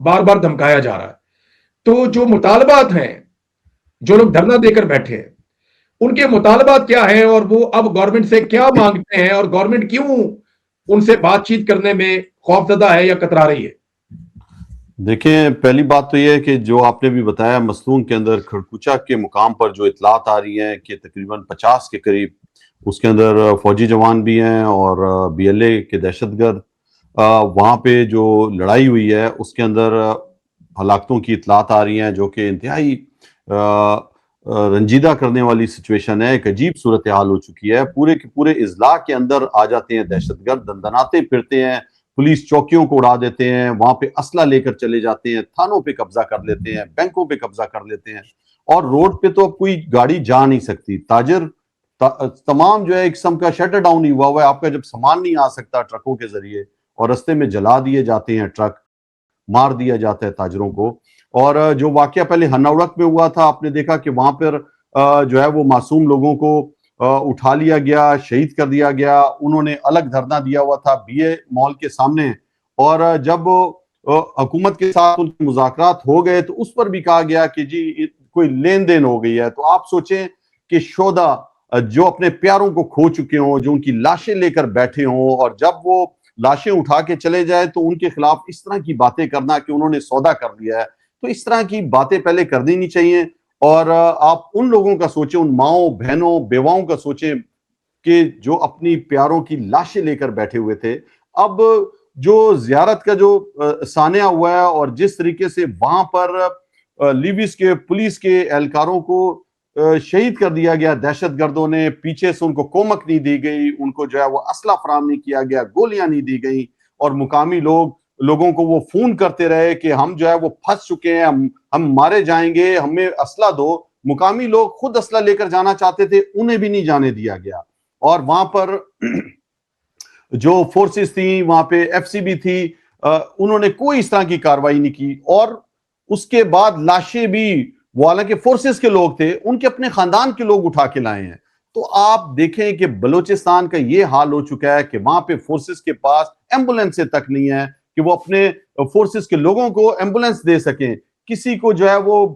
بار بار دھمکایا جا رہا ہے. تو جو مطالبات ہیں، جو لوگ دھرنا دے کر بیٹھے ہیں، ان کے مطالبات کیا ہیں اور وہ اب گورنمنٹ سے کیا مانگتے ہیں، اور گورنمنٹ کیوں ان سے بات چیت کرنے میں خوفزدہ ہے یا کترا رہی ہے؟ دیکھیں، پہلی بات تو یہ ہے کہ جو آپ نے بھی بتایا، مسلون کے اندر کھڑکوچا کے مقام پر جو اطلاعات آ رہی ہیں کہ تقریباً 50 کے قریب اس کے اندر فوجی جوان بھی ہیں اور بی ایل اے کے دہشت گرد، وہاں پہ جو لڑائی ہوئی ہے اس کے اندر ہلاکتوں کی اطلاعات آ رہی ہیں، جو کہ انتہائی رنجیدہ کرنے والی سچویشن ہے. ایک عجیب صورتحال ہو چکی ہے. پورے کے پورے اضلاع کے اندر آ جاتے ہیں دہشت گرد، دندناتے پھرتے ہیں، پولیس چوکیوں کو اڑا دیتے ہیں، وہاں پہ اسلحہ لے کر چلے جاتے ہیں، تھانوں پہ قبضہ کر لیتے ہیں، بینکوں پہ قبضہ کر لیتے ہیں، اور روڈ پہ تو اب کوئی گاڑی جا نہیں سکتی. تاجر تمام جو ہے ایک قسم کا شٹر ڈاؤن ہی ہوا ہے. آپ کا جب سامان نہیں آ سکتا ٹرکوں کے ذریعے، اور رستے میں جلا دیے جاتے ہیں ٹرک، مار دیا جاتا ہے تاجروں کو. اور جو واقعہ پہلے ہنا اڑک میں ہوا تھا، آپ نے دیکھا کہ وہاں پر جو ہے وہ معصوم لوگوں کو اٹھا لیا گیا، شہید کر دیا گیا. انہوں نے الگ دھرنا دیا ہوا تھا بی اے مال کے سامنے، اور جب حکومت کے ساتھ ان کے مذاکرات ہو گئے تو اس پر بھی کہا گیا کہ جی کوئی لین دین ہو گئی ہے. تو آپ سوچیں کہ شہداء جو اپنے پیاروں کو کھو چکے ہوں، جو ان کی لاشیں لے کر بیٹھے ہوں، اور جب وہ لاشیں اٹھا کے چلے جائے تو ان کے خلاف اس طرح کی باتیں کرنا کہ انہوں نے سودا کر لیا ہے. تو اس طرح کی باتیں پہلے کرنی نہیں چاہیے. اور آپ ان لوگوں کا سوچیں، ان ماؤں بہنوں بیواؤں کا سوچیں کہ جو اپنی پیاروں کی لاشیں لے کر بیٹھے ہوئے تھے. اب جو زیارت کا جو سانحہ ہوا ہے، اور جس طریقے سے وہاں پر لیویز کے پولیس کے اہلکاروں کو شہید کر دیا گیا دہشت گردوں نے، پیچھے سے ان کو کومک نہیں دی گئی، ان کو جو ہے وہ اسلحہ فراہم نہیں کیا گیا، گولیاں نہیں دی گئیں، اور مقامی لوگوں کو وہ فون کرتے رہے کہ ہم جو ہے وہ پھنس چکے ہیں، ہم مارے جائیں گے، ہمیں اسلحہ دو. مقامی لوگ خود اسلحہ لے کر جانا چاہتے تھے، انہیں بھی نہیں جانے دیا گیا. اور وہاں پر جو فورسز تھیں، وہاں پہ ایف سی بی تھی، انہوں نے کوئی اس طرح کی کاروائی نہیں کی. اور اس کے بعد لاشیں بھی، وہ حالانکہ فورسز کے لوگ تھے، ان کے اپنے خاندان کے لوگ اٹھا کے لائے ہیں. تو آپ دیکھیں کہ بلوچستان کا یہ حال ہو چکا ہے کہ وہاں پہ فورسز کے پاس ایمبولینس تک نہیں ہے کہ وہ اپنے فورسز کے لوگوں کو ایمبولینس دے سکیں. کسی کو جو ہے وہ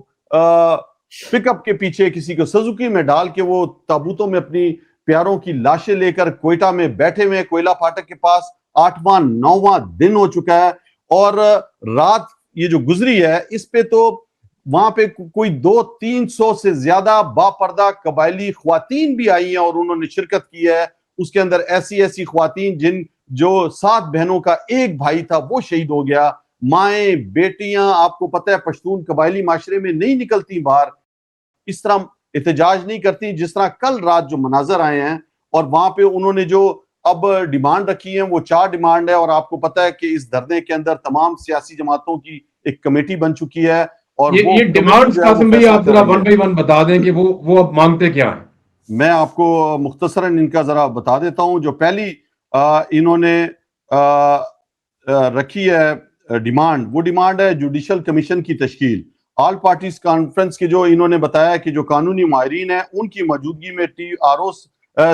پک اپ کے پیچھے، کسی کو سزوکی میں ڈال کے وہ تابوتوں میں اپنی پیاروں کی لاشیں لے کر کوئٹہ میں بیٹھے ہوئے، کوئلہ پھاٹک کے پاس 8واں 9واں دن ہو چکا ہے. اور رات یہ جو گزری ہے اس پہ تو وہاں پہ کوئی 200-300 سے زیادہ باپردہ قبائلی خواتین بھی آئی ہیں اور انہوں نے شرکت کی ہے. اس کے اندر ایسی خواتین جو 7 بہنوں کا ایک بھائی تھا وہ شہید ہو گیا. مائیں بیٹیاں، آپ کو پتہ ہے پشتون قبائلی معاشرے میں نہیں نکلتی باہر، اس طرح احتجاج نہیں کرتی جس طرح کل رات جو مناظر آئے ہیں. اور وہاں پہ انہوں نے جو اب ڈیمانڈ رکھی ہیں وہ 4 ڈیمانڈ ہے. اور آپ کو پتہ ہے کہ اس دھرنے کے اندر تمام سیاسی جماعتوں کی ایک کمیٹی بن چکی ہے، اور وہ یہ ڈیمانڈز قاسم بھائی آپ ذرا ون بائی ون بتا دیں کہ وہ اب مانگتے کیا ہیں. میں آپ کو مختصراً ان کا ذرا بتا دیتا ہوں. جو پہلی انہوں نے رکھی ہے ڈیمانڈ، وہ ڈیمانڈ ہے جوڈیشل کمیشن کی تشکیل. آل پارٹیز کانفرنس کے جو انہوں نے بتایا کہ جو قانونی ماہرین ہیں ان کی موجودگی میں ٹی آر او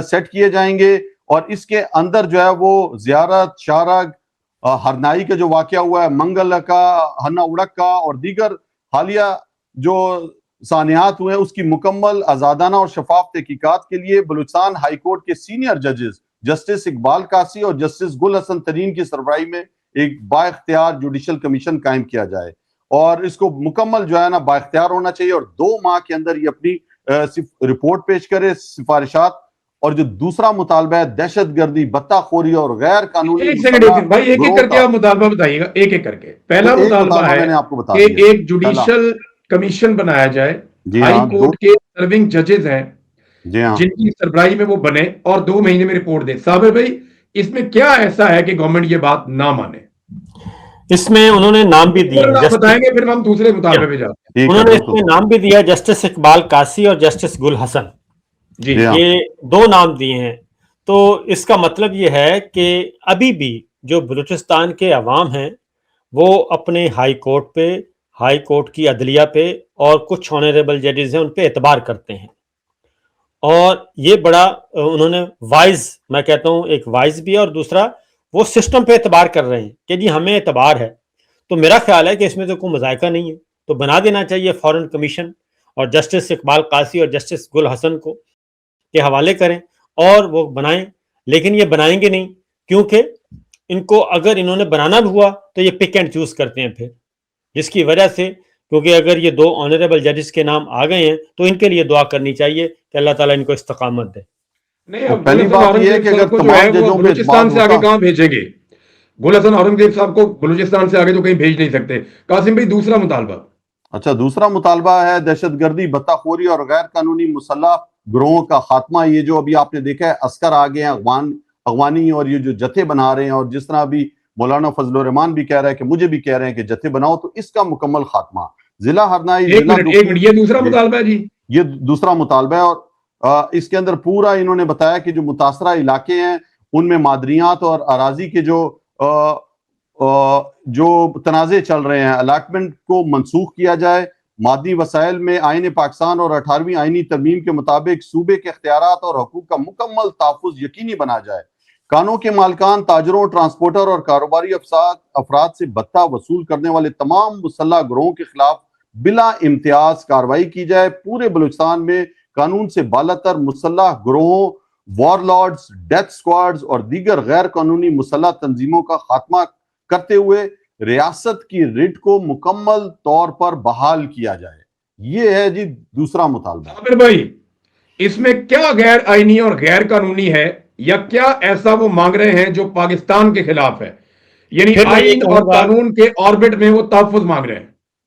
سیٹ کیے جائیں گے، اور اس کے اندر جو ہے وہ زیارت، شارگ، ہرنائی کا جو واقعہ ہوا ہے، منگل کا، ہنا اڑک کا، اور دیگر حالیہ جو سانحات ہوئے ہیں اس کی مکمل آزادانہ اور شفاف تحقیقات کے لیے بلوچستان ہائی کورٹ کے سینئر ججز جسٹس اقبال قاسی اور جسٹس گل حسن ترین کی سربراہی میں ایک با اختیار جوڈیشل کمیشن قائم کیا جائے. اور اس کو مکمل جو ہے نا با اختیار ہونا چاہیے، اور 2 ماہ کے اندر یہ اپنی رپورٹ پیش کرے، سفارشات. اور جو دوسرا مطالبہ ہے دہشت گردی، بتہ خوری اور غیر قانونی ایک سیکنڈ بھائی، ایک ایک کر کے آپ مطالبہ بتائیے گا، ایک ایک کر کے. پہلا مطالبہ ہے میں نے آپ کو بتا کہ دیا، ایک جوڈیشل کمیشن بنایا جائے، ہائی کورٹ کے سرونگ ججز ہیں جن کی سربراہی میں وہ بنے، اور 2 مہینے میں رپورٹ دے. صابر بھائی، اس میں کیا ایسا ہے کہ گورنمنٹ یہ بات نہ مانے؟ اس میں انہوں نے نام بھی دیا، بتائیں گے پھر ہم دوسرے مطالبے پہ جاتے ہیں. انہوں نے اس میں نام بھی دیا جسٹس اقبال قاسی اور جسٹس گل حسن، جی یہ 2 نام دیے ہیں. تو اس کا مطلب یہ ہے کہ ابھی بھی جو بلوچستان کے عوام ہیں وہ اپنے ہائی کورٹ پہ، ہائی کورٹ کی عدلیہ پہ، اور کچھ آنریبل ججز ہیں ان پہ اعتبار کرتے ہیں. اور یہ بڑا انہوں نے وائز، میں کہتا ہوں ایک وائز بھی ہے، اور دوسرا وہ سسٹم پہ اعتبار کر رہے ہیں کہ جی ہمیں اعتبار ہے. تو میرا خیال ہے کہ اس میں تو کوئی مذائقہ نہیں ہے، تو بنا دینا چاہیے فوراً کمیشن، اور جسٹس اقبال قاضی اور جسٹس گل حسن کو کے حوالے کریں اور وہ بنائیں، لیکن یہ بنائیں گے نہیں، کیونکہ ان کو اگر انہوں نے بنانا بھی ہوا تو یہ پک اینڈ چوز کرتے ہیں پھر، جس کی وجہ سے، کیونکہ اگر یہ 2 آنریبل ججز کے نام آ گئے ہیں تو ان کے لیے دعا کرنی چاہیے کہ اللہ تعالیٰ ان کو استقامت دے۔ نہیں، تو اب گل پہلی حسن بات یہ ہے اورنگزیب کہ اگر صاحب کو جو ہے تمام وہ ججوں پہ بلوچستان اعتماد سے آگے ہوتا، کہاں بھیجیں گے؟ گل حسن اورنگزیب صاحب کو بلوچستان سے آگے تو کہیں بھیج نہیں سکتے۔ قاسم بھائی، دوسرا مطالبہ۔ اچھا، دوسرا مطالبہ ہے دہشت گردی، بھتہ خوری اور غیر قانونی مسلح گروہوں کا خاتمہ۔ یہ جو ابھی آپ نے دیکھا ہے عسکر آگے ہیں اغوانی، اور یہ جو جتھے بنا رہے ہیں، اور جس طرح ابھی مولانا فضل الرحمان بھی کہہ رہا ہے کہ مجھے بھی کہہ رہے ہیں کہ جتھے بناؤ، تو اس کا مکمل خاتمہ۔ ضلع ہرنائی، ایک ضلع منٹ، دکھی، یہ دوسرا جی مطالبہ ہے جی؟ یہ دوسرا مطالبہ ہے، اور اس کے اندر پورا انہوں نے بتایا کہ جو متاثرہ علاقے ہیں ان میں معدنیات اور اراضی کے جو تنازع چل رہے ہیں، الاٹمنٹ کو منسوخ کیا جائے۔ معدنی وسائل میں آئین پاکستان اور 18ویں آئینی ترمیم کے مطابق صوبے کے اختیارات اور حقوق کا مکمل تحفظ یقینی بنا جائے۔ کانوں کے مالکان، تاجروں، ٹرانسپورٹر اور کاروباری افراد سے بھتہ وصول کرنے والے تمام مسلح گروہوں کے خلاف بلا امتیاز کارروائی کی جائے۔ پورے بلوچستان میں قانون سے بالاتر مسلح گروہوں، وار لارڈز، ڈیتھ سکواڈز اور دیگر غیر قانونی مسلح تنظیموں کا خاتمہ کرتے ہوئے ریاست کی ریٹ کو مکمل طور پر بحال کیا جائے۔ یہ ہے جی دوسرا مطالبہ۔ عامر بھائی، اس میں کیا غیر آئینی اور غیر قانونی ہے، یا کیا ایسا وہ مانگ رہے ہیں جو پاکستان کے خلاف ہے؟ یعنی پھر میں یہ آئین کہوں اور گا، قانون کے آربٹ میں وہ تحفظ مانگ رہے ہیں۔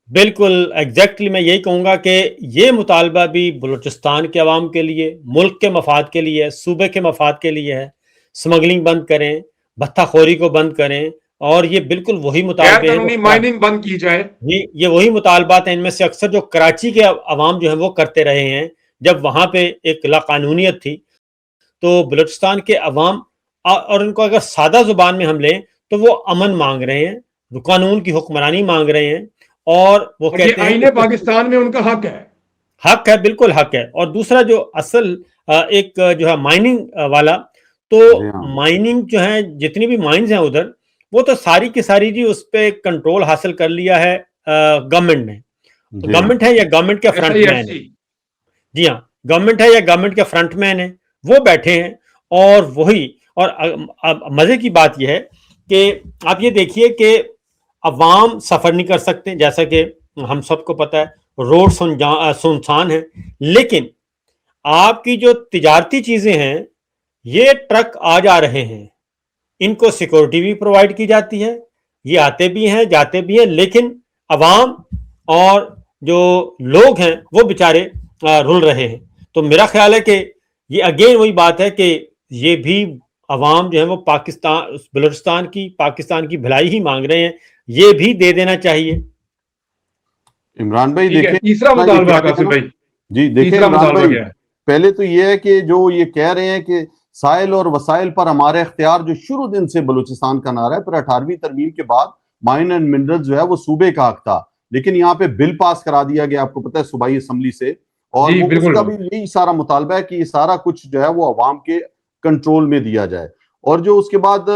بالکل ایگزیکٹلی میں یہی کہوں گا کہ یہ مطالبہ بھی بلوچستان کے عوام کے لیے، ملک کے مفاد کے لیے، صوبے کے مفاد کے لیے ہے۔ سمگلنگ بند کریں، بھتہ خوری کو بند کریں، اور یہ بالکل وہی غیر مطالبے ہیں قانونی مائننگ بند کی جائے۔ یہ وہی مطالبات ہیں، ان میں سے اکثر جو کراچی کے عوام جو ہیں وہ کرتے رہے ہیں جب وہاں پہ ایک لاقانونیت تھی۔ تو بلوچستان کے عوام، اور ان کو اگر سادہ زبان میں ہم لیں تو وہ امن مانگ رہے ہیں، قانون کی حکمرانی مانگ رہے ہیں، اور وہ اور یہ کہتے ہیں آئین کہ پاکستان میں ان کا حق ہے۔ حق ہے، بالکل حق ہے۔ اور دوسرا جو اصل ایک جو ہے مائننگ والا، تو جی ہاں، مائننگ جو ہے جتنی بھی مائنز ہیں ادھر، وہ تو ساری کی ساری جی اس پہ کنٹرول حاصل کر لیا ہے گورنمنٹ نے۔ جی ہاں، گورنمنٹ ہے یا گورنمنٹ کے فرنٹ مین ہے، SIFC۔ جی ہاں، گورنمنٹ ہے یا گورنمنٹ کے فرنٹ مین ہیں، وہ بیٹھے ہیں، اور وہی، اور مزے کی بات یہ ہے کہ آپ یہ دیکھیے کہ عوام سفر نہیں کر سکتے، جیسا کہ ہم سب کو پتہ ہے، روڈ سنسان ہیں، لیکن آپ کی جو تجارتی چیزیں ہیں یہ ٹرک آ جا رہے ہیں، ان کو سیکورٹی بھی پرووائڈ کی جاتی ہے، یہ آتے بھی ہیں جاتے بھی ہیں، لیکن عوام اور جو لوگ ہیں وہ بیچارے رل رہے ہیں۔ تو میرا خیال ہے کہ یہ اگین وہی بات ہے کہ یہ بھی عوام جو ہے وہ بلوچستان کی بھلائی ہی مانگ رہے ہیں، یہ بھی دے دینا چاہیے۔ عمران بھائی ٹھیک ہے، دیکھیں، تیسرا یہ مطالبہ کہہ رہے ہیں قاسم نا، بھائی، جی دیکھیں تیسرا عمران مطالبہ بھائی، کیا ہے؟ پہلے تو یہ ہے کہ جو یہ کہہ رہے ہیں کہ سائل اور وسائل پر ہمارے اختیار، جو شروع دن سے بلوچستان کا نعرہ ہے، پھر 18ویں ترمیم کے بعد مائن اینڈ منرل جو ہے وہ صوبے کا حق تھا، لیکن یہاں پہ بل پاس کرا دیا گیا، آپ کو پتہ ہے، صوبائی اسمبلی سے، اور جی وہ اس بالکل۔ کا بھی یہی سارا مطالبہ ہے کہ یہ سارا کچھ جو ہے وہ عوام کے کنٹرول میں دیا جائے۔ اور جو اس کے بعد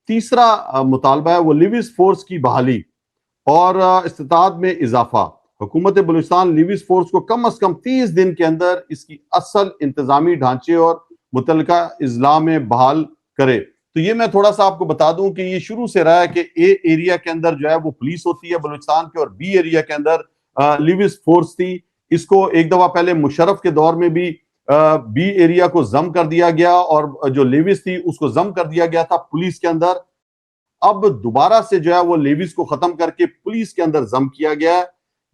تیسرا مطالبہ ہے وہ لیویز فورس کی بحالی اور استطاعت میں اضافہ۔ حکومت بلوچستان لیویز فورس کو کم از کم 30 دن کے اندر اس کی اصل انتظامی ڈھانچے اور متعلقہ اضلاع میں بحال کرے۔ تو یہ میں تھوڑا سا آپ کو بتا دوں کہ یہ شروع سے رہا ہے کہ اے ایریا کے اندر جو ہے وہ پولیس ہوتی ہے بلوچستان کے، اور بی ایریا کے اندر لیویز فورس تھی۔ اس کو ایک دفعہ پہلے مشرف کے دور میں بھی بی ایریا کو ضم کر دیا گیا، اور جو لیویز تھی اس کو ضم کر دیا گیا تھا پولیس کے اندر۔ اب دوبارہ سے جو ہے وہ لیویز کو ختم کر کے پولیس کے اندر ضم کیا گیا ہے۔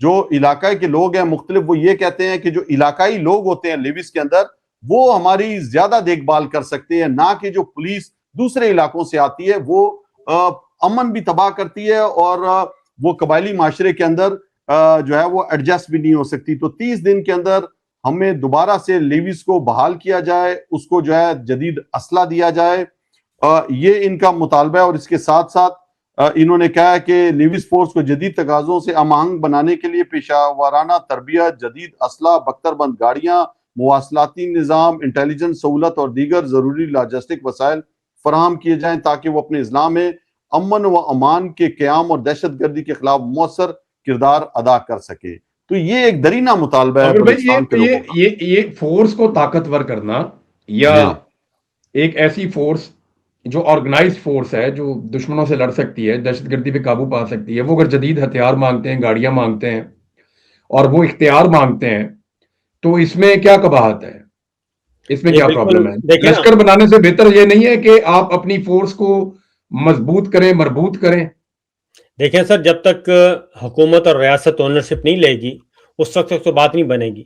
جو علاقائی کے لوگ ہیں مختلف، وہ یہ کہتے ہیں کہ جو علاقائی لوگ ہوتے ہیں لیویز کے اندر، وہ ہماری زیادہ دیکھ بھال کر سکتے ہیں، نہ کہ جو پولیس دوسرے علاقوں سے آتی ہے، وہ امن بھی تباہ کرتی ہے، اور وہ قبائلی معاشرے کے اندر جو ہے وہ ایڈجسٹ بھی نہیں ہو سکتی۔ تو 30 دن کے اندر ہمیں دوبارہ سے لیویز کو بحال کیا جائے، اس کو جو ہے جدید اسلحہ دیا جائے، یہ ان کا مطالبہ ہے۔ اور اس کے ساتھ ساتھ انہوں نے کہا ہے کہ لیویز فورس کو جدید تقاضوں سے ہم آہنگ بنانے کے لیے پیشہ ورانہ تربیت، جدید اسلحہ، بختر بند گاڑیاں، مواصلاتی نظام، انٹیلیجنس سہولت اور دیگر ضروری لاجسٹک وسائل فراہم کیے جائیں، تاکہ وہ اپنے اضلاع میں امن و امان کے قیام اور دہشت گردی کے خلاف مؤثر کردار ادا کر سکے. تو یہ ایک درینہ مطالبہ ہے بلوچستان کے لوگوں کا. یہ فورس کو طاقتور کرنا یا ایک ایسی فورس جو آرگنائزڈ فورس ہے جو دشمنوں سے لڑ سکتی ہے, دہشت گردی پہ قابو پا سکتی ہے, وہ اگر جدید ہتھیار مانگتے ہیں, گاڑیاں مانگتے ہیں اور وہ اختیار مانگتے ہیں, تو اس میں کیا قباحت ہے, اس میں کیا پرابلم ہے؟ لشکر بنانے سے بہتر یہ نہیں ہے کہ آپ اپنی فورس کو مضبوط کریں, مربوط کریں؟ دیکھیں سر, جب تک حکومت اور ریاست اونرشپ نہیں لے گی اس وقت تک تو بات نہیں بنے گی,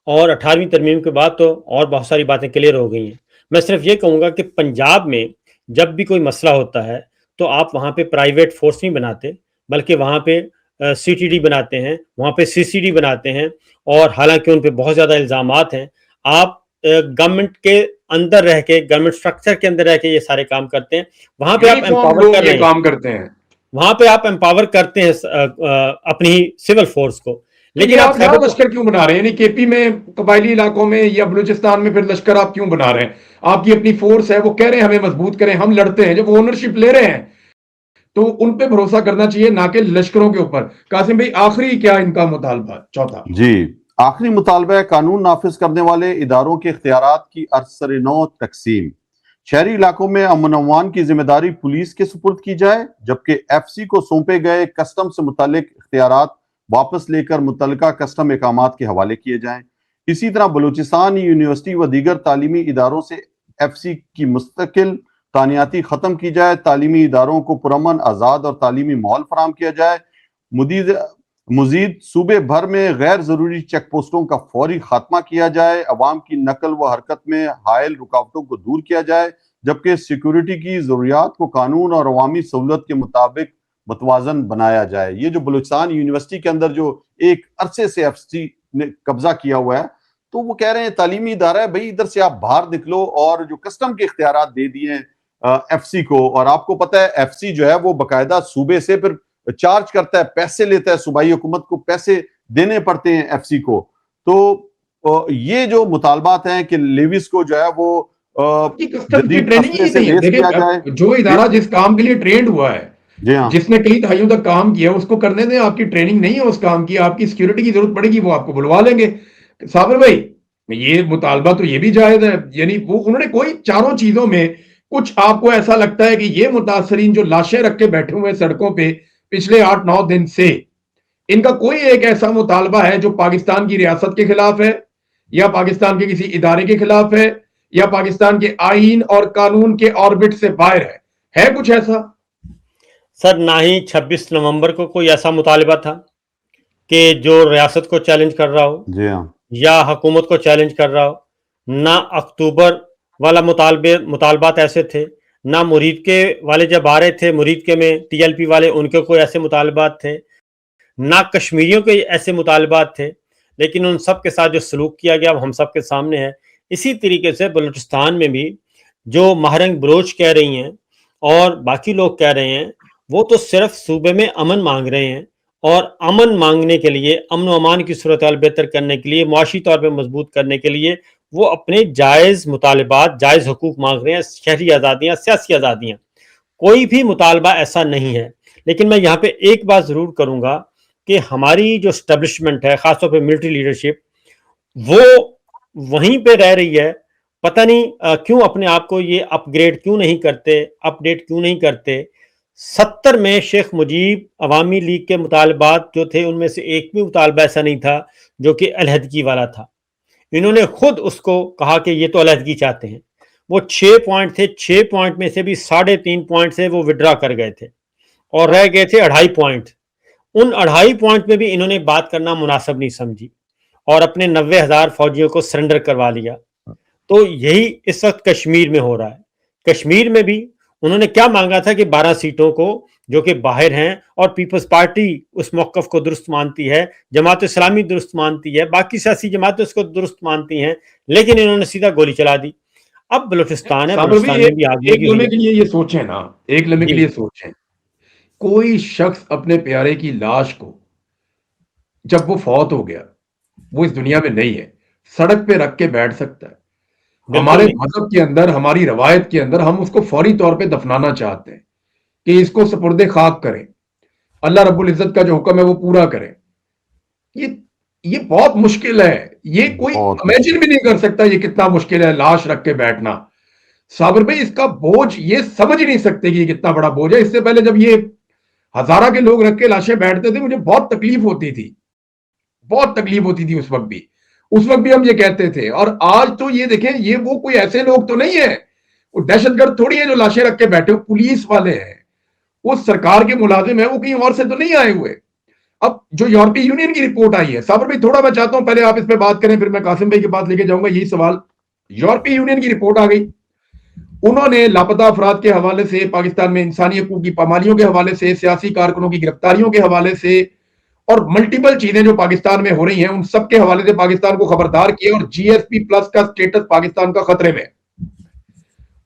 اور 18ویں ترمیم کے بعد تو اور بہت ساری باتیں کلیئر ہو گئی ہیں. میں صرف یہ کہوں گا کہ پنجاب میں جب بھی کوئی مسئلہ ہوتا ہے تو آپ وہاں پہ پرائیویٹ فورس نہیں بناتے, بلکہ وہاں پہ سی ٹی ڈی بناتے ہیں, وہاں پہ سی سی ڈی بناتے ہیں, اور حالانکہ ان پہ بہت زیادہ الزامات ہیں. آپ گورنمنٹ کے اندر رہ کے, گورنمنٹ سٹرکچر کے اندر رہ کے یہ سارے کام کرتے ہیں. وہاں پہ آپ امپاور کر رہے ہیں, کام کرتے ہیں, وہاں پہ آپ امپاور کرتے ہیں اپنی سول فورس کو. لیکن آپ لشکر کیوں بنا رہے ہیں؟ یعنی کے پی میں, قبائلی علاقوں میں یا بلوچستان میں پھر لشکر آپ کیوں بنا رہے ہیں؟ آپ کی اپنی فورس ہے, وہ کہہ رہے ہیں ہمیں مضبوط کریں, ہم لڑتے ہیں. جب وہ اونرشپ لے رہے ہیں تو ان پہ بھروسہ کرنا چاہیے, نہ کہ لشکروں کے اوپر. قاسم بھائی, آخری کیا ان کا مطالبہ چوتھا؟ جی, آخری مطالبہ ہے قانون نافذ کرنے والے اداروں کے اختیارات کی ارسر نو تقسیم. شہری علاقوں میں امن و امان کی ذمہ داری پولیس کے سپرد کی جائے, جبکہ ایف سی کو سونپے گئے کسٹم سے متعلق اختیارات واپس لے کر متعلقہ کسٹم احکامات کے حوالے کیے جائیں. اسی طرح بلوچستان یونیورسٹی و دیگر تعلیمی اداروں سے ایف سی کی مستقل تعیناتی ختم کی جائے, تعلیمی اداروں کو پرامن, آزاد اور تعلیمی ماحول فراہم کیا جائے. مزید صوبے بھر میں غیر ضروری چیک پوسٹوں کا فوری خاتمہ کیا جائے, عوام کی نقل و حرکت میں حائل رکاوٹوں کو دور کیا جائے, جبکہ سیکورٹی کی ضروریات کو قانون اور عوامی سہولت کے مطابق متوازن بنایا جائے. یہ جو بلوچستان یونیورسٹی کے اندر جو ایک عرصے سے ایف سی نے قبضہ کیا ہوا ہے, تو وہ کہہ رہے ہیں تعلیمی ادارہ ہے بھائی, ادھر سے آپ باہر نکلو. اور جو کسٹم کے اختیارات دے دیے ہیں ایف سی کو, اور آپ کو پتہ ہے ایف سی جو ہے وہ باقاعدہ صوبے سے پھر چارج کرتا ہے, پیسے لیتا ہے, صوبائی حکومت کو پیسے دینے پڑتے ہیں ایف سی کو. تو یہ جو مطالبات ہیں کہ لیویز کو جو ہے وہ جدید اسلحے سے لیس کیا جائے. جو ادارہ جس کام کے لیے ٹرینڈ ہوا ہے, جی ہاں, جس نے کئی دہائیوں تک کام کیا, اس کو کرنے دیں. آپ کی ٹریننگ نہیں ہے اس کام کی, آپ کی سیکیورٹی کی ضرورت پڑے گی, وہ آپ کو بلوا لیں گے. صابر بھائی, یہ مطالبہ تو یہ بھی جائز ہے. یعنی وہ انہوں نے کوئی چاروں چیزوں میں کچھ آپ کو ایسا لگتا ہے کہ یہ متاثرین جو لاشیں رکھ کے بیٹھے ہوئے سڑکوں پہ پچھلے 8-9 دن سے, ان کا کوئی ایک ایسا مطالبہ ہے جو پاکستان کی ریاست کے خلاف ہے, یا پاکستان کے کسی ادارے کے خلاف ہے, یا پاکستان کے آئین اور قانون کے آربٹ سے باہر ہے کچھ ایسا؟ سر, نہ ہی 26 نومبر کو کوئی ایسا مطالبہ تھا کہ جو ریاست کو چیلنج کر رہا ہو, جی ہاں, یا حکومت کو چیلنج کر رہا ہو. نہ اکتوبر والا مطالبات ایسے تھے, نہ مرید کے والے جب آ رہے تھے, مرید کے میں ٹی ایل پی والے, ان کے کوئی ایسے مطالبات تھے, نہ کشمیریوں کے ایسے مطالبات تھے. لیکن ان سب کے ساتھ جو سلوک کیا گیا وہ ہم سب کے سامنے ہے. اسی طریقے سے بلوچستان میں بھی جو مہرنگ بلوچ کہہ رہی ہیں اور باقی لوگ کہہ رہے ہیں, وہ تو صرف صوبے میں امن مانگ رہے ہیں, اور امن مانگنے کے لیے, امن و امان کی صورتحال بہتر کرنے کے لیے, معاشی طور پہ مضبوط کرنے کے لیے وہ اپنے جائز مطالبات, جائز حقوق مانگ رہے ہیں, شہری آزادیاں, سیاسی آزادیاں. کوئی بھی مطالبہ ایسا نہیں ہے. لیکن میں یہاں پہ ایک بات ضرور کروں گا کہ ہماری جو اسٹیبلشمنٹ ہے, خاص طور پہ ملٹری لیڈرشپ, وہ وہیں پہ رہ رہی ہے. پتہ نہیں کیوں اپنے آپ کو یہ اپ گریڈ کیوں نہیں کرتے, اپ ڈیٹ کیوں نہیں کرتے. 70 میں شیخ مجیب عوامی لیگ کے مطالبات جو تھے, ان میں سے ایک بھی مطالبہ ایسا نہیں تھا جو کہ علیحدگی والا تھا. انہوں نے خود اس کو کہا کہ یہ تو علیحدگی چاہتے ہیں. وہ 6 پوائنٹ تھے, 6 پوائنٹ میں سے بھی 3.5 پوائنٹ سے وہ وڈرا کر گئے تھے, اور رہ گئے تھے 2.5 پوائنٹ. ان 2.5 پوائنٹ میں بھی انہوں نے بات کرنا مناسب نہیں سمجھی, اور اپنے 90,000 فوجیوں کو سرنڈر کروا لیا. تو یہی اس وقت کشمیر میں ہو رہا ہے. کشمیر میں بھی انہوں نے کیا مانگا تھا کہ 12 سیٹوں کو جو کہ باہر ہیں, اور پیپلز پارٹی اس موقف کو درست مانتی ہے, جماعت اسلامی درست مانتی ہے, باقی سیاسی جماعتیں اس کو درست مانتی ہیں, لیکن انہوں نے سیدھا گولی چلا دی. اب بلوچستان ہے, بلوچستان میں بھی آگ ایک لمحے کے لیے یہ سوچیں نا, ایک لمحے کے لیے سوچیں, کوئی شخص اپنے پیارے کی لاش کو جب وہ فوت ہو گیا, وہ اس دنیا میں نہیں ہے, سڑک پہ رکھ کے بیٹھ سکتا ہے؟ ہمارے مذہب کے اندر, ہماری روایت کے اندر ہم اس کو فوری طور پہ دفنانا چاہتے ہیں. کہ اس کو سپرد خاک کریں, اللہ رب العزت کا جو حکم ہے وہ پورا کریں. یہ بہت مشکل ہے, یہ کوئی امیجن بھی نہیں کر سکتا یہ کتنا مشکل ہے لاش رکھ کے بیٹھنا. صابر بھائی اس کا بوجھ یہ سمجھ نہیں سکتے کہ یہ کتنا بڑا بوجھ ہے. اس سے پہلے جب یہ ہزارہ کے لوگ رکھ کے لاشیں بیٹھتے تھے مجھے بہت تکلیف ہوتی تھی, بہت تکلیف ہوتی تھی اس وقت بھی ہم یہ کہتے تھے. اور آج تو یہ دیکھیں یہ وہ کوئی ایسے لوگ تو نہیں ہیں, وہ دہشت گرد تھوڑی ہیں جو لاشیں رکھ کے بیٹھے, پولیس والے ہیں, وہ سرکار کے ملازم ہیں, وہ کہیں اور سے تو نہیں آئے ہوئے. اب جو یورپی یونین کی رپورٹ آئی ہے, صابر بھائی تھوڑا میں چاہتا ہوں پہلے آپ اس پہ بات کریں, پھر میں قاسم بھائی کے پاس لے کے جاؤں گا یہی سوال. یورپی یونین کی رپورٹ آ گئی, انہوں نے لاپتہ افراد کے حوالے سے, پاکستان میں انسانی حقوق کی پامالیوں کے حوالے سے, سیاسی کارکنوں کی گرفتاریوں کے حوالے سے اور ملٹیپل چیزیں جو پاکستان میں ہو رہی ہیں ان سب کے حوالے سے پاکستان کو خبردار کیا, اور جی ایس پی پلس کا سٹیٹس پاکستان کا خطرے میں.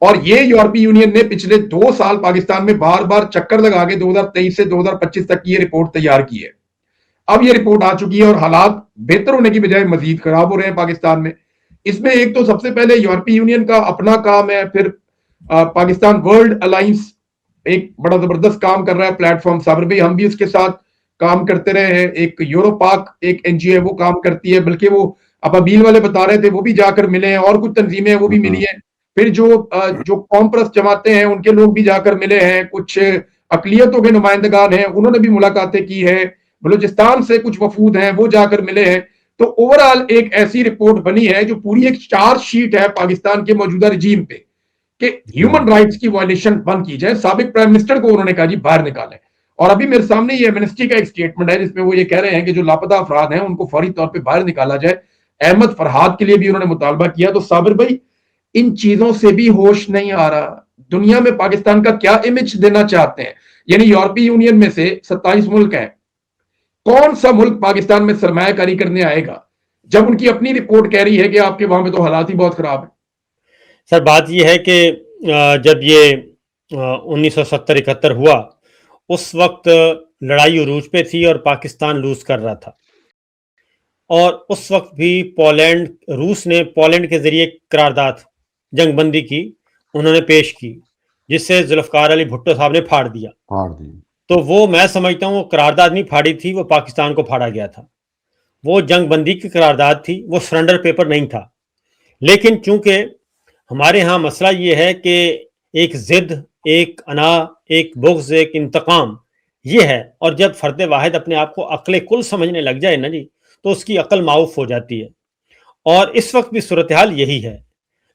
اور یہ یورپی یونین نے پچھلے 2 سال پاکستان میں بار بار چکر لگا کے 2023 سے 2025 تک کی یہ رپورٹ تیار کی ہے. اب یہ رپورٹ آ چکی ہے اور حالات بہتر ہونے کی بجائے مزید خراب ہو رہے ہیں پاکستان میں. اس میں ایک تو سب سے پہلے یورپی یونین کا اپنا کام ہے, پھر پاکستان ورلڈ الائنس ایک بڑا زبردست کام کر رہا ہے پلیٹ فارم. صابر بھائی ہم بھی اس کے ساتھ کام کرتے رہے ہیں. ایک یورو پاک ایک این جی او ہے وہ کام کرتی ہے, بلکہ وہ ابابیل والے بتا رہے تھے وہ بھی جا کر ملے ہیں, اور کچھ تنظیمیں ہیں وہ بھی ملی ہیں. پھر جو قوم پرست جماعتیں ہیں ان کے لوگ بھی جا کر ملے ہیں, کچھ اقلیتوں کے نمائندگان ہیں انہوں نے بھی ملاقاتیں کی ہیں, بلوچستان سے کچھ وفود ہیں وہ جا کر ملے ہیں. تو اوورآل ایک ایسی رپورٹ بنی ہے جو پوری ایک چارج شیٹ ہے پاکستان کے موجودہ رجیم پہ کہ ہیومن رائٹس کی وائلیشن بند کی جائے. سابق پرائم منسٹر کو انہوں نے کہا جی باہر نکالیں, اور ابھی میرے سامنے یہ منسٹری کا ایک سٹیٹمنٹ ہے جس میں وہ یہ کہہ رہے ہیں کہ جو لاپتہ افراد ہیں ان کو فوری طور پہ باہر نکالا جائے. احمد فرحاد کے لیے بھی انہوں نے مطالبہ کیا. تو صابر بھائی ان چیزوں سے بھی ہوش نہیں آ رہا, دنیا میں پاکستان کا کیا امیج دینا چاہتے ہیں. یعنی یورپی یونین میں سے 27 ملک ہیں, کون سا ملک پاکستان میں سرمایہ کاری کرنے آئے گا جب ان کی اپنی رپورٹ کہہ رہی ہے کہ آپ کے وہاں میں تو حالات ہی بہت خراب ہیں. سر بات یہ ہے کہ جب یہ 1970-71 ہوا اس وقت لڑائی عروج پہ تھی اور پاکستان لوز کر رہا تھا, اور اس وقت بھی روس نے پولینڈ کے ذریعے قرارداد جنگ بندی کی, انہوں نے پیش کی, جس سے ذوالفقار علی بھٹو صاحب نے پھاڑ دیا. تو وہ میں سمجھتا ہوں وہ قرارداد نہیں پھاڑی تھی, وہ پاکستان کو پھاڑا گیا تھا. وہ جنگ بندی کی قرارداد تھی, وہ سرنڈر پیپر نہیں تھا. لیکن چونکہ ہمارے ہاں مسئلہ یہ ہے کہ ایک ضد, ایک انا, ایک بغض, ایک انتقام یہ ہے, اور جب فرد واحد اپنے آپ کو عقل کل سمجھنے لگ جائے نا جی تو اس کی عقل معاف ہو جاتی ہے. اور اس وقت بھی صورتحال یہی ہے.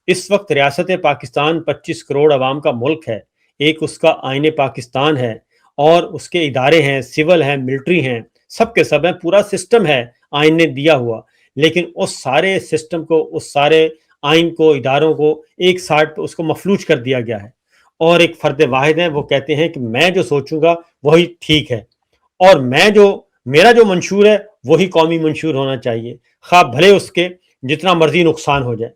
اس وقت ریاست پاکستان 25 کروڑ عوام کا ملک ہے, ایک اس کا آئین پاکستان ہے, اور اس کے ادارے ہیں, سول ہیں, ملٹری ہیں, سب کے سب ہیں, پورا سسٹم ہے آئین نے دیا ہوا. لیکن اس سارے سسٹم کو, اس سارے آئین کو, اداروں کو ایک سائڈ پہ اس کو مفلوج کر دیا گیا ہے, اور ایک فرد واحد ہے وہ کہتے ہیں کہ میں جو سوچوں گا وہی ٹھیک ہے, اور میرا جو منشور ہے وہی قومی منشور ہونا چاہیے, خواہ بھلے اس کے جتنا مرضی نقصان ہو جائے.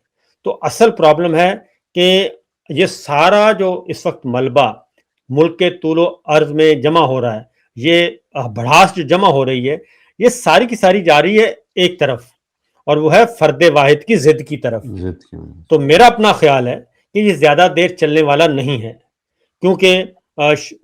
تو اصل پرابلم ہے کہ یہ سارا جو اس وقت ملبہ ملک کے طول و عرض میں جمع ہو رہا ہے, یہ بڑھاس جو جمع ہو رہی ہے, یہ ساری کی ساری جا رہی ہے ایک طرف, اور وہ ہے فرد واحد کی ضد کی طرف. تو میرا اپنا خیال ہے کہ یہ زیادہ دیر چلنے والا نہیں ہے, کیونکہ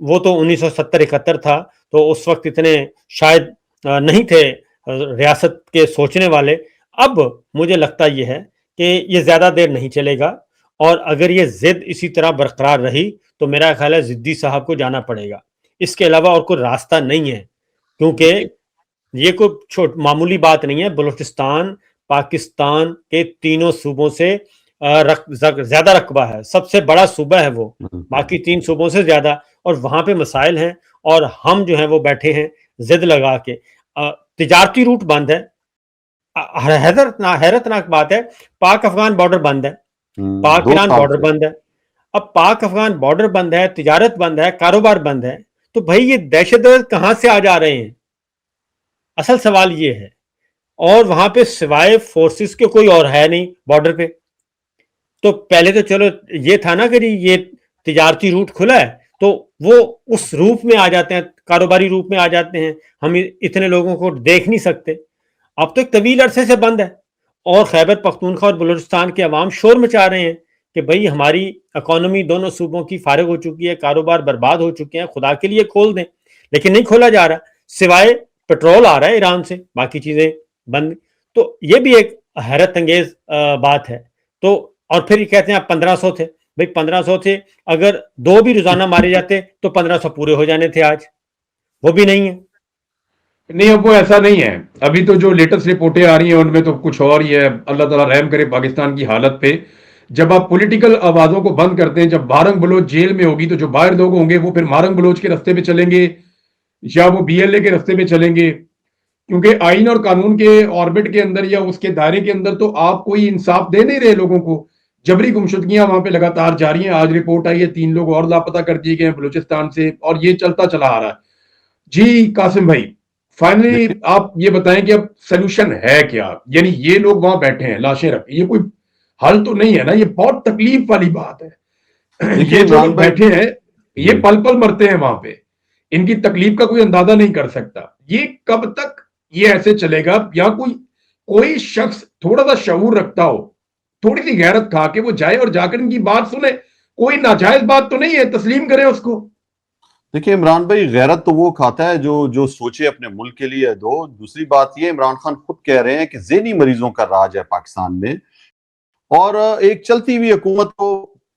وہ تو 1970-71 تھا, تو اس وقت اتنے شاید نہیں تھے ریاست کے سوچنے والے. اب مجھے لگتا یہ ہے کہ یہ زیادہ دیر نہیں چلے گا, اور اگر یہ ضد اسی طرح برقرار رہی تو میرا خیال ہے زدی صاحب کو جانا پڑے گا. اس کے علاوہ اور کوئی راستہ نہیں ہے, کیونکہ یہ کوئی معمولی بات نہیں ہے. بلوچستان پاکستان کے تینوں صوبوں سے زیادہ رقبہ ہے, سب سے بڑا صوبہ ہے وہ, باقی 3 صوبوں سے زیادہ, اور وہاں پہ مسائل ہیں, اور ہم جو ہیں وہ بیٹھے ہیں ضد لگا کے. تجارتی روٹ بند ہے, حیرتناک بات ہے, پاک افغان بارڈر بند ہے, پاک ایران بارڈر بند ہے. اب پاک افغان بارڈر بند ہے, تجارت بند ہے, کاروبار بند ہے, تو بھائی یہ دہشت گرد کہاں سے آ جا رہے ہیں؟ اصل سوال یہ ہے. اور وہاں پہ سوائے فورسز کے کوئی اور ہے نہیں بارڈر پہ. تو پہلے تو چلو یہ تھا نا کہ یہ تجارتی روٹ کھلا ہے تو وہ اس روپ میں آ جاتے ہیں, کاروباری روپ میں آ جاتے ہیں, ہم اتنے لوگوں کو دیکھ نہیں سکتے. اب تو ایک طویل عرصے سے بند ہے, اور خیبر پختونخوا اور بلوچستان کے عوام شور مچا رہے ہیں کہ بھئی ہماری اکانومی دونوں صوبوں کی فارغ ہو چکی ہے, کاروبار برباد ہو چکے ہیں, خدا کے لیے کھول دیں, لیکن نہیں کھولا جا رہا, سوائے پیٹرول آ رہا ہے ایران سے, باقی چیزیں بند. تو یہ بھی ایک حیرت انگیز بات ہے. تو اور پھر یہ کہتے ہیں آپ 1500 تھے, بھئی 1500 تھے, اگر 2 بھی روزانہ مارے جاتے تو 1500 پورے ہو جانے تھے آج, وہ بھی نہیں ہے. نہیں, اب وہ ایسا نہیں ہے. ابھی تو جو لیٹسٹ رپورٹیں آ رہی ہیں ان میں تو کچھ اور ہی ہے. اللہ تعالیٰ رحم کرے پاکستان کی حالت پہ. جب آپ پولیٹیکل آوازوں کو بند کرتے ہیں, جب بھارنگ بلوچ جیل میں ہوگی تو جو باہر لوگ ہوں گے وہ پھر مارنگ بلوچ کے رستے پہ چلیں گے یا وہ بی ایل اے کے رستے پہ چلیں گے, کیونکہ آئین اور قانون کے آربٹ کے اندر یا اس کے دائرے کے اندر تو آپ کوئی انصاف دے نہیں رہے لوگوں کو. جبری گمشدگیاں وہاں پہ لگاتار جاری ہیں. آج رپورٹ آئی ہے 3 لوگ اور لاپتہ کر دیے گئے ہیں بلوچستان سے, اور یہ چلتا چلا آ رہا ہے. جی قاسم بھائی, فائنلی دیکھیں آپ یہ بتائیں کہ اب سلوشن ہے کیا؟ یعنی یہ لوگ وہاں بیٹھے ہیں لاشیں رکھ, یہ کوئی حل تو نہیں ہے نا؟ یہ بہت تکلیف والی بات ہے. دیکھیں یہ جو عمران لوگ بھائی. بیٹھے ہیں یہ جی پل پل مرتے ہیں وہاں پہ, ان کی تکلیف کا کوئی اندازہ نہیں کر سکتا. یہ کب تک یہ ایسے چلے گا؟ یا کوئی شخص تھوڑا سا شعور رکھتا ہو, تھوڑی سی غیرت کھا کے وہ جائے اور جا کر ان کی بات سنے. کوئی ناجائز بات تو نہیں ہے, تسلیم کریں اس کو. دیکھیں عمران بھائی, غیرت تو وہ کھاتا ہے جو سوچے اپنے ملک کے لیے. دوسری بات یہ, عمران خان خود کہہ رہے ہیں کہ ذہنی مریضوں کا راج ہے پاکستان میں, اور ایک چلتی ہوئی حکومت کو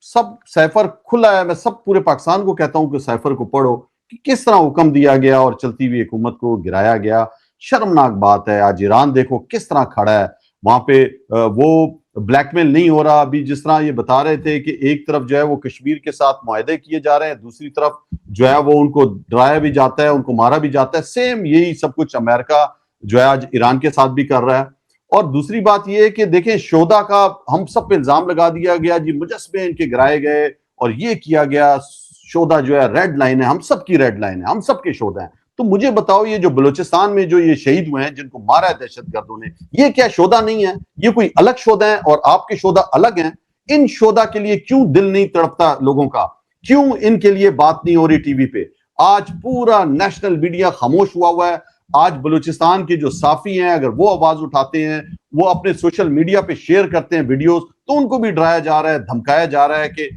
سب سیفر کھلا ہے. میں سب پورے پاکستان کو کہتا ہوں کہ سیفر کو پڑھو کہ کس طرح حکم دیا گیا اور چلتی ہوئی حکومت کو گرایا گیا. شرمناک بات ہے. آج ایران دیکھو کس طرح کھڑا ہے, وہاں پہ وہ بلیک میل نہیں ہو رہا. ابھی جس طرح یہ بتا رہے تھے کہ ایک طرف جو ہے وہ کشمیر کے ساتھ معاہدے کیے جا رہے ہیں, دوسری طرف جو ہے وہ ان کو ڈرایا بھی جاتا ہے, ان کو مارا بھی جاتا ہے. سیم یہی سب کچھ امریکہ جو ہے آج ایران کے ساتھ بھی کر رہا ہے. اور دوسری بات یہ ہے کہ دیکھیں شہداء کا ہم سب پہ الزام لگا دیا گیا, جی مجسمے ان کے گرائے گئے اور یہ کیا گیا. شہداء جو ہے ریڈ لائن ہے, ہم سب کی ریڈ لائن ہے, ہم سب کے شہداء ہیں. تو مجھے بتاؤ, یہ جو بلوچستان میں جو یہ شہید ہوئے ہیں جن کو مارا ہے دہشت گردوں نے, یہ کیا شہداء نہیں ہیں؟ یہ کوئی الگ شہداء ہیں اور آپ کے شہداء الگ ہیں. ان شہداء کے لیے کیوں دل نہیں تڑپتا لوگوں کا؟ کیوں ان کے لیے بات نہیں ہو رہی ٹی وی پہ؟ آج پورا نیشنل میڈیا خاموش ہوا ہے. آج بلوچستان کے جو صحافی ہیں اگر وہ آواز اٹھاتے ہیں, وہ اپنے سوشل میڈیا پہ شیئر کرتے ہیں ویڈیوز, تو ان کو بھی ڈرایا جا رہا ہے, دھمکایا جا رہا ہے, کہ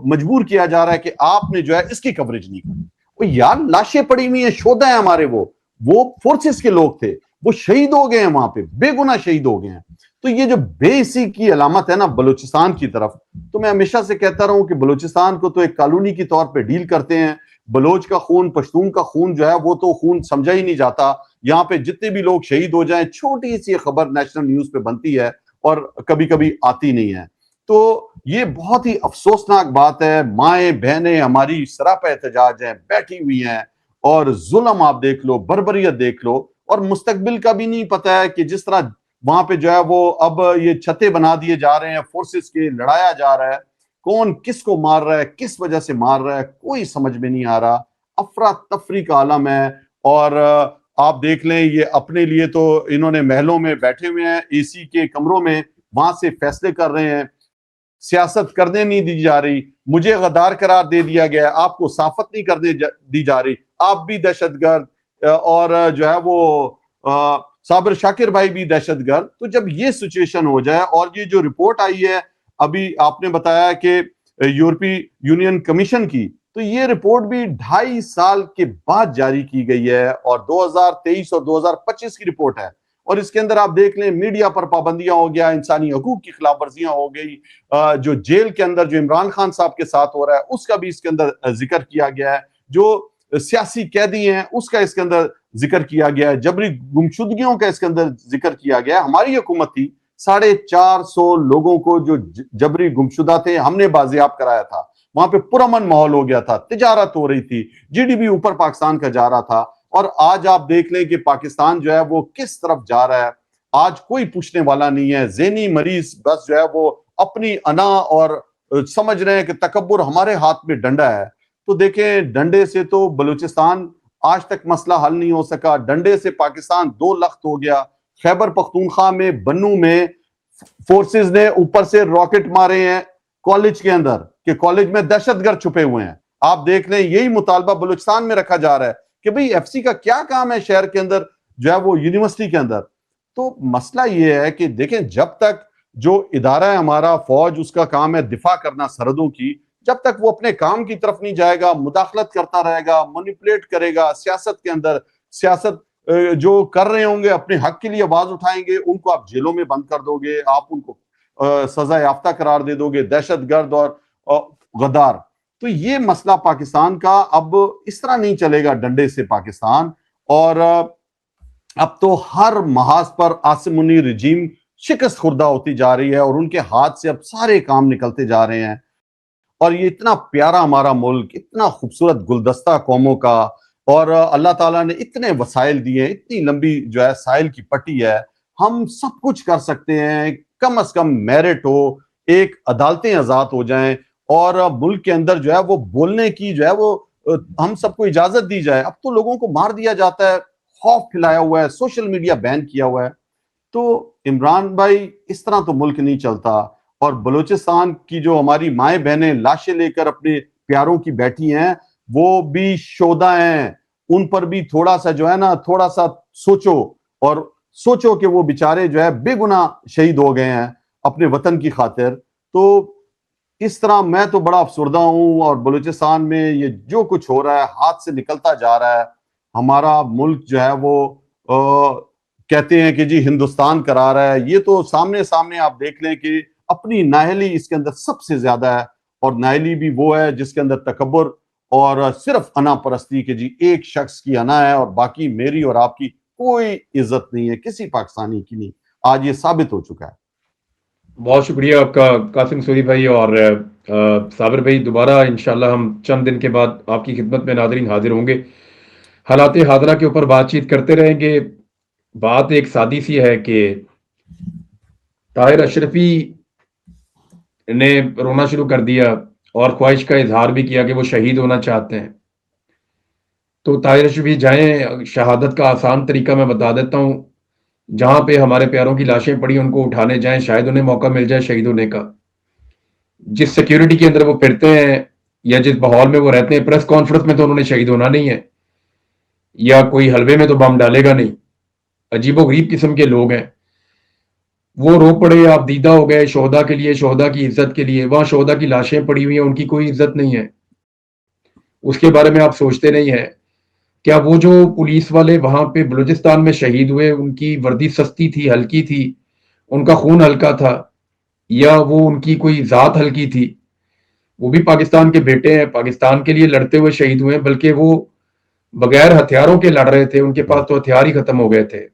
مجبور کیا جا رہا ہے کہ آپ نے جو ہے اس کی کوریج نہیں کی. یار لاشیں پڑی ہوئی ہیں, شہداء ہیں ہمارے, وہ فورسز کے لوگ تھے, وہ شہید ہو گئے ہیں وہاں پہ, بے گناہ شہید ہو گئے ہیں. تو یہ جو بے حسی کی علامت ہے نا بلوچستان کی طرف, تو میں ہمیشہ سے کہتا رہا ہوں کہ بلوچستان کو تو ایک کالونی کی طور پہ ڈیل کرتے ہیں. بلوچ کا خون, پشتون کا خون جو ہے وہ تو خون سمجھا ہی نہیں جاتا. یہاں پہ جتنے بھی لوگ شہید ہو جائیں, چھوٹی سی خبر نیشنل نیوز پہ بنتی ہے اور کبھی کبھی آتی نہیں ہے. تو یہ بہت ہی افسوسناک بات ہے. مائیں بہنیں ہماری سراپا احتجاج ہیں, بیٹھی ہوئی ہیں, اور ظلم آپ دیکھ لو, بربریت دیکھ لو, اور مستقبل کا بھی نہیں پتا ہے کہ جس طرح وہاں پہ جو ہے وہ اب یہ چھتے بنا دیے جا رہے ہیں فورسز کے, لڑایا جا رہا ہے, کون کس کو مار رہا ہے, کس وجہ سے مار رہا ہے, کوئی سمجھ میں نہیں آ رہا. افراتفری کا عالم ہے. اور آپ دیکھ لیں, یہ اپنے لیے تو انہوں نے محلوں میں بیٹھے ہوئے ہیں, اے سی کے کمروں میں, وہاں سے فیصلے کر رہے ہیں. سیاست کرنے نہیں دی جا رہی, مجھے غدار قرار دے دیا گیا, آپ کو صافت نہیں کرنے دی جا رہی, آپ بھی دہشت گرد, اور جو ہے وہ صابر شاکر بھائی بھی دہشت گرد. تو جب یہ سچویشن ہو جائے, اور یہ جو رپورٹ آئی ہے ابھی آپ نے بتایا کہ یورپی یونین کمیشن کی, تو یہ رپورٹ بھی 2.5 سال کے بعد جاری کی گئی ہے, اور 2023 اور 2025 کی رپورٹ ہے. اور اس کے اندر آپ دیکھ لیں میڈیا پر پابندیاں ہو گیا, انسانی حقوق کی خلاف ورزیاں ہو گئی, جو جیل کے اندر جو عمران خان صاحب کے ساتھ ہو رہا ہے اس کا بھی اس کے اندر ذکر کیا گیا ہے, جو سیاسی قیدی ہیں اس کا اس کے اندر ذکر کیا گیا ہے, جبری گمشدگیوں کا اس کے اندر ذکر کیا گیا ہے. ہماری حکومت تھی, 450 لوگوں کو جو جبری گمشدہ تھے ہم نے بازیاب کرایا تھا. وہاں پہ پرامن ماحول ہو گیا تھا, تجارت ہو رہی تھی, جی ڈی پی اوپر پاکستان کا جا رہا تھا. اور آج آپ دیکھ لیں کہ پاکستان جو ہے وہ کس طرف جا رہا ہے. آج کوئی پوچھنے والا نہیں ہے. ذہنی مریض بس جو ہے وہ اپنی انا اور سمجھ رہے ہیں کہ تکبر ہمارے ہاتھ میں ڈنڈا ہے. تو دیکھیں ڈنڈے سے تو بلوچستان آج تک مسئلہ حل نہیں ہو سکا. ڈنڈے سے پاکستان 2 لخت ہو گیا. خیبر پختونخوا میں بنو میں فورسز نے اوپر سے راکٹ مارے ہیں کالج کے اندر, کہ کالج میں دہشت گرد چھپے ہوئے ہیں. آپ دیکھ لیں یہی مطالبہ بلوچستان میں رکھا جا رہا ہے کہ بھئی ایف سی کا کیا کام ہے شہر کے اندر جو ہے وہ یونیورسٹی کے اندر. تو مسئلہ یہ ہے کہ دیکھیں جب تک جو ادارہ ہے ہمارا فوج، اس کا کام ہے دفاع کرنا سرحدوں کی، جب تک وہ اپنے کام کی طرف نہیں جائے گا، مداخلت کرتا رہے گا، مینیپولیٹ کرے گا سیاست کے اندر، سیاست جو کر رہے ہوں گے اپنے حق کے لیے آواز اٹھائیں گے، ان کو آپ جیلوں میں بند کر دو گے، آپ ان کو سزا یافتہ قرار دے دو گے، دہشت گرد اور غدار. تو یہ مسئلہ پاکستان کا اب اس طرح نہیں چلے گا ڈنڈے سے پاکستان. اور اب تو ہر محاذ پر عاصم منیر رجیم شکست خوردہ ہوتی جا رہی ہے اور ان کے ہاتھ سے اب سارے کام نکلتے جا رہے ہیں. اور یہ اتنا پیارا ہمارا ملک، اتنا خوبصورت گلدستہ قوموں کا، اور اللہ تعالیٰ نے اتنے وسائل دیے، اتنی لمبی جو ہے ساحل کی پٹی ہے، ہم سب کچھ کر سکتے ہیں. کم از کم میرٹ ہو، ایک عدالتیں آزاد ہو جائیں، اور ملک کے اندر جو ہے وہ بولنے کی جو ہے وہ ہم سب کو اجازت دی جائے. اب تو لوگوں کو مار دیا جاتا ہے، خوف پھیلایا ہوا ہے، سوشل میڈیا بین کیا ہوا ہے. تو عمران بھائی اس طرح تو ملک نہیں چلتا. اور بلوچستان کی جو ہماری مائیں بہنیں لاشیں لے کر اپنے پیاروں کی بیٹھی ہیں، وہ بھی شودا ہیں. ان پر بھی تھوڑا سا جو ہے نا، تھوڑا سا سوچو، اور سوچو کہ وہ بیچارے جو ہے بے گناہ شہید ہو گئے ہیں اپنے وطن کی خاطر. تو اس طرح میں تو بڑا افسردہ ہوں. اور بلوچستان میں یہ جو کچھ ہو رہا ہے، ہاتھ سے نکلتا جا رہا ہے. ہمارا ملک جو ہے وہ کہتے ہیں کہ جی ہندوستان کرا رہا ہے. یہ تو سامنے آپ دیکھ لیں کہ اپنی نااہلی اس کے اندر سب سے زیادہ ہے. اور نااہلی بھی وہ ہے جس کے اندر تکبر اور صرف انا پرستی، کہ جی ایک شخص کی انا ہے اور باقی میری اور آپ کی کوئی عزت نہیں ہے، کسی پاکستانی کی نہیں. آج یہ ثابت ہو چکا ہے. بہت شکریہ آپ کا قاسم سوری بھائی. اور صابر بھائی، دوبارہ انشاءاللہ ہم چند دن کے بعد آپ کی خدمت میں ناظرین حاضر ہوں گے، حالات حاضرہ کے اوپر بات چیت کرتے رہیں گے. بات ایک سادی سی ہے کہ طاہر اشرفی نے رونا شروع کر دیا اور خواہش کا اظہار بھی کیا کہ وہ شہید ہونا چاہتے ہیں. تو طاہر اشرفی جائیں، شہادت کا آسان طریقہ میں بتا دیتا ہوں. جہاں پہ ہمارے پیاروں کی لاشیں پڑی ان کو اٹھانے جائیں، شاید انہیں موقع مل جائے شہید ہونے کا. جس سیکیورٹی کے اندر وہ پھرتے ہیں یا جس ماحول میں وہ رہتے ہیں، پریس کانفرنس میں تو انہوں نے شہید ہونا نہیں ہے، یا کوئی حلوے میں تو بم ڈالے گا نہیں. عجیب و غریب قسم کے لوگ ہیں. وہ رو پڑے، آپ دیدہ ہو گئے شہدا کے لیے، شہدا کی عزت کے لیے. وہاں شہدا کی لاشیں پڑی ہوئی ہیں، ان کی کوئی عزت نہیں ہے. اس کے بارے میں آپ سوچتے نہیں ہیں. کیا وہ جو پولیس والے وہاں پہ بلوچستان میں شہید ہوئے، ان کی وردی سستی تھی، ہلکی تھی، ان کا خون ہلکا تھا، یا وہ ان کی کوئی ذات ہلکی تھی؟ وہ بھی پاکستان کے بیٹے ہیں، پاکستان کے لیے لڑتے ہوئے شہید ہوئے ہیں، بلکہ وہ بغیر ہتھیاروں کے لڑ رہے تھے. ان کے پاس تو ہتھیار ہی ختم ہو گئے تھے،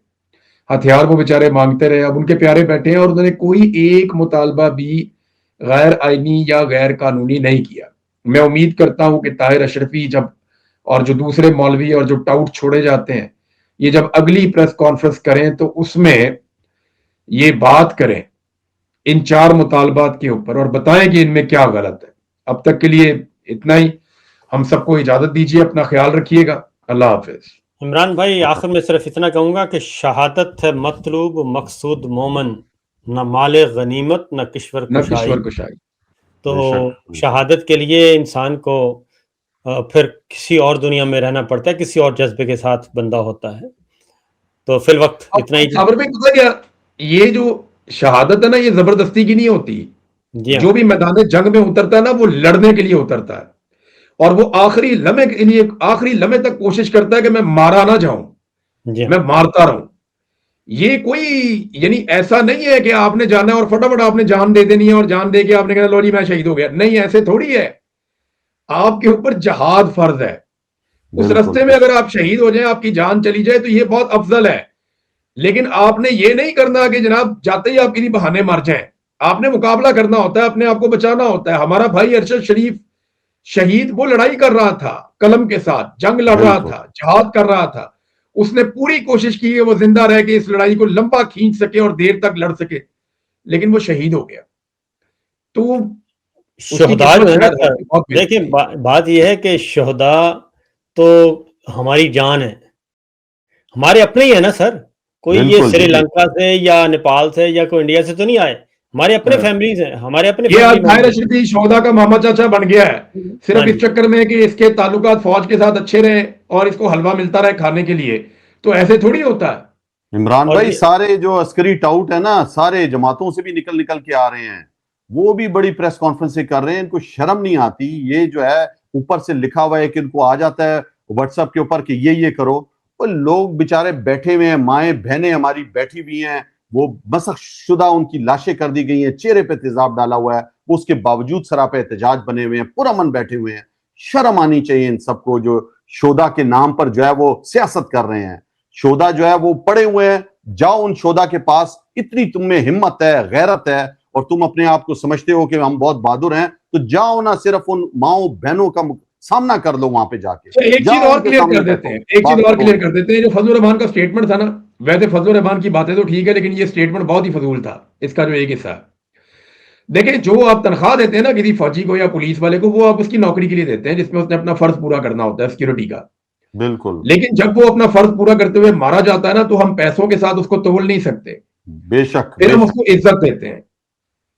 ہتھیار وہ بیچارے مانگتے رہے. اب ان کے پیارے بیٹھے ہیں اور انہوں نے کوئی ایک مطالبہ بھی غیر آئینی یا غیر قانونی نہیں کیا. میں امید کرتا ہوں کہ طاہر اشرفی جب، اور جو دوسرے مولوی اور جو ٹاؤٹ چھوڑے جاتے ہیں، یہ جب اگلی پریس کانفرنس کریں تو اس میں یہ بات کریں ان 4 مطالبات کے اوپر اور بتائیں کہ ان میں کیا غلط ہے. اب تک کے لیے اتنا ہی. ہم سب کو اجازت دیجیے، اپنا خیال رکھیے گا. اللہ حافظ. عمران بھائی، آخر میں صرف اتنا کہوں گا کہ شہادت ہے مطلوب مقصود مومن، نہ مال غنیمت نہ کشور کشائی. تو شہادت کے لیے انسان کو پھر کسی اور دنیا میں رہنا پڑتا ہے، کسی اور جذبے کے ساتھ بندہ ہوتا ہے. تو فی الوقت اتنا ہی. صابر بھائی، پتہ کیا، یہ جو شہادت ہے نا، یہ زبردستی کی نہیں ہوتی. جو بھی میدان جنگ میں اترتا ہے نا، وہ لڑنے کے لیے اترتا ہے، اور وہ آخری لمحے کے لیے، آخری لمحے تک کوشش کرتا ہے کہ میں مارا نہ جاؤں، میں مارتا رہوں. یہ کوئی یعنی ایسا نہیں ہے کہ آپ نے جانا ہے اور فٹافٹ آپ نے جان دے دینی ہے اور جان دے کے آپ نے کہنا لو جی میں شہید ہو گیا. نہیں، ایسے تھوڑی ہے. آپ کے اوپر جہاد فرض ہے. اس رستے میں اگر آپ شہید ہو جائیں، آپ کی جان چلی جائے تو یہ بہت افضل ہے. لیکن آپ نے یہ نہیں کرنا کہ جناب جاتے ہی آپ کسی بہانے مر جائیں. آپ نے مقابلہ کرنا ہوتا ہے، اپنے آپ کو بچانا ہوتا ہے. ہمارا بھائی ارشد شریف شہید وہ لڑائی کر رہا تھا، قلم کے ساتھ جنگ لڑ رہا تھا، جہاد کر رہا تھا. اس نے پوری کوشش کی کہ وہ زندہ رہ کے اس لڑائی کو لمبا کھینچ سکے اور دیر تک لڑ سکے، لیکن وہ شہید ہو گیا. تو شہداء جو ہے نا، دیکھیں بات یہ ہے کہ شہداء تو ہماری جان ہے، ہمارے اپنے ہی ہے نا سر. کوئی یہ سری لنکا سے یا نیپال سے یا کوئی انڈیا سے تو نہیں آئے، ہمارے اپنے فیملیز ہیں، ہمارے اپنے. یہ طاہر اشرفی شہداء کا ماما چاچا بن گیا ہے صرف اس چکر میں کہ اس کے تعلقات فوج کے ساتھ اچھے رہے اور اس کو حلوہ ملتا رہے کھانے کے لیے. تو ایسے تھوڑی ہوتا ہے. عمران اور بھائی یہ سارے جو عسکری ٹاؤٹ ہیں نا سارے جماعتوں سے بھی نکل کے آ رہے ہیں, وہ بھی بڑی پریس کانفرنسیں کر رہے ہیں, ان کو شرم نہیں آتی. یہ جو ہے اوپر سے لکھا ہوا ہے کہ ان کو آ جاتا ہے واٹس ایپ کے اوپر کہ یہ کرو. وہ لوگ بیچارے بیٹھے ہوئے ہیں, مائیں بہنیں ہماری بیٹھی ہوئی ہیں, وہ مسخ شدہ ان کی لاشیں کر دی گئی ہیں, چہرے پہ تیزاب ڈالا ہوا ہے, وہ اس کے باوجود سراپا احتجاج بنے ہوئے ہیں, پرامن بیٹھے ہوئے ہیں. شرم آنی چاہیے ان سب کو جو شودا کے نام پر جو ہے وہ سیاست کر رہے ہیں. شودا جو ہے وہ پڑے ہوئے ہیں, جاؤ ان شودا کے پاس, اتنی تم میں ہمت ہے, غیرت ہے, اور تم اپنے آپ کو سمجھتے ہو کہ ہم بہت بہادر ہیں, تو جاؤ نہ صرف ان ماؤں بہنوں کا سامنا کر لو وہاں پہ جا کے, ایک چیز جاؤ اور ان کے کلیئر سامنے کر دیتے بیٹھو, ہیں, ایک چیز بات اور کرو. کلیئر کر دیتے ہیں. جو فضل الرحمان کا سٹیٹمنٹ تھا نا, ویسے فضل الرحمان کی باتیں تو ٹھیک ہے, لیکن یہ سٹیٹمنٹ بہت ہی فضول تھا. اس کا جو ایک حصہ دیکھیں, جو آپ تنخواہ دیتے ہیں نا کسی فوجی کو یا پولیس والے کو, وہ آپ اس کی نوکری کے لیے دیتے ہیں جس میں اس نے اپنا فرض پورا کرنا ہوتا ہے سیکورٹی کا. بالکل لیکن جب وہ اپنا فرض پورا کرتے ہوئے مارا جاتا ہے نا, تو ہم پیسوں کے ساتھ اس کو تول نہیں سکتے. بے شک پھر بے ہم اس شک. کو عزت دیتے ہیں,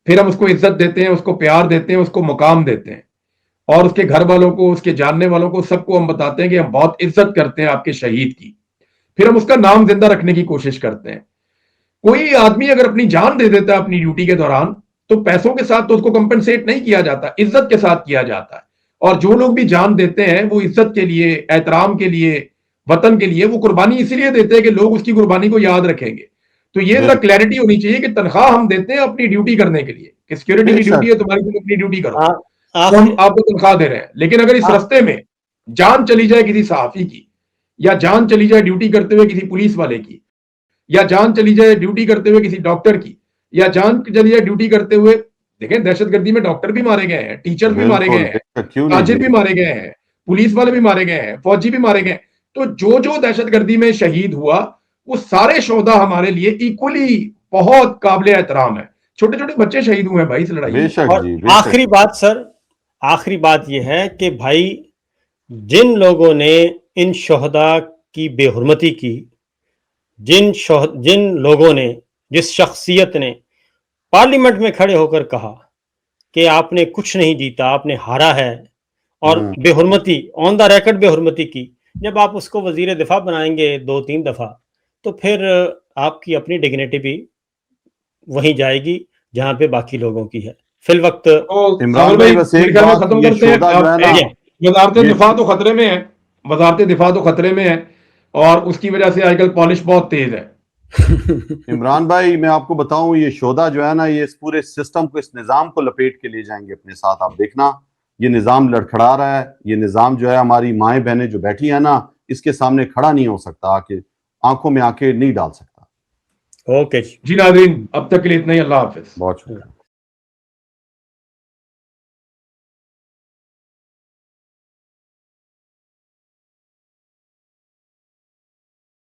پھر ہم اس کو عزت دیتے ہیں, اس کو پیار دیتے ہیں, اس کو مقام دیتے ہیں, اور اس کے گھر والوں کو, اس کے جاننے والوں کو, سب کو ہم بتاتے ہیں کہ ہم بہت عزت کرتے ہیں آپ کے شہید کی. پھر ہم اس کا نام زندہ رکھنے کی کوشش کرتے ہیں. کوئی آدمی اگر اپنی جان دے دیتا ہے اپنی ڈیوٹی کے دوران, تو پیسوں کے ساتھ تو اس کو کمپنسیٹ نہیں کیا جاتا, عزت کے ساتھ کیا جاتا ہے. اور جو لوگ بھی جان دیتے ہیں وہ عزت کے لیے, احترام کے لیے, وطن کے لیے, وہ قربانی اسی لیے دیتے ہیں کہ لوگ اس کی قربانی کو یاد رکھیں گے. تو یہ ذرا بالکل کلیئرٹی ہونی چاہیے کہ تنخواہ ہم دیتے ہیں اپنی ڈیوٹی کرنے کے لیے, کہ سیکورٹی بے کی ڈیوٹی شک. ہے تمہاری, تم اپنی ڈیوٹی کرو, تو ہم آخری آپ کو تنخواہ دے رہے ہیں. لیکن اگر اس رستے میں جان چلی جائے کسی صحافی کی, یا جان چلی جائے ڈیوٹی کرتے ہوئے کسی پولیس والے کی, یا جان چلی جائے ڈیوٹی کرتے ہوئے کسی ڈاکٹر کی, یا جان چلی جائے ڈیوٹی کرتے ہوئے, دیکھیں دہشت گردی میں ڈاکٹر بھی مارے گئے ہیں, ٹیچر بھی مارے بالکل گئے ہیں, بے شک, کیوں نہیں تاجر جی. بھی مارے گئے ہیں, پولیس والے بھی مارے گئے ہیں, فوجی بھی مارے گئے ہیں. تو جو دہشت گردی میں شہید ہوا, وہ سارے شہدا ہمارے لیے ایکولی بہت قابل احترام ہے. چھوٹے چھوٹے بچے شہید ہوئے ہیں بھائی اس لڑائی بے میں. شک اور جی بے شک. آخری بات سر، آخری بات یہ ہے کہ بھائی جن لوگوں نے ان شہداء کی بے حرمتی کی، جن لوگوں نے، جس شخصیت نے پارلیمنٹ میں کھڑے ہو کر کہا کہ آپ نے کچھ نہیں جیتا، آپ نے ہارا ہے، اور بے حرمتی آن دا ریکارڈ بے حرمتی کی، جب آپ اس کو وزیر دفاع بنائیں گے 2-3 دفعہ، تو پھر آپ کی اپنی ڈگنیٹی بھی وہیں جائے گی جہاں پہ باقی لوگوں کی ہے. فی الوقت تو عمران سامر بھائی بھائی بس میرے ایک خیال میں بات، ختم یہ کرتے ہیں. شودا جو ہے نا وزارت یہ دفاع تو خطرے میں ہے, وزارت دفاع تو خطرے میں ہے, اور اس کی وجہ سے آج کل پالش بہت تیز ہے. عمران بھائی میں آپ کو بتاؤں یہ شودا جو ہے نا یہ اس پورے سسٹم کو، اس نظام کو لپیٹ کے لے جائیں گے اپنے ساتھ. آپ دیکھنا یہ نظام لڑکھڑا رہا ہے، یہ نظام جو ہے ہماری مائیں بہنیں جو بیٹھی ہیں نا اس کے سامنے کھڑا نہیں ہو سکتا، کہ آنکھوں میں آنکھیں نہیں ڈال سکتا. اوکے جی ناظرین اب تک کے لیے اتنا ہی. اللہ حافظ. بہت شکریہ.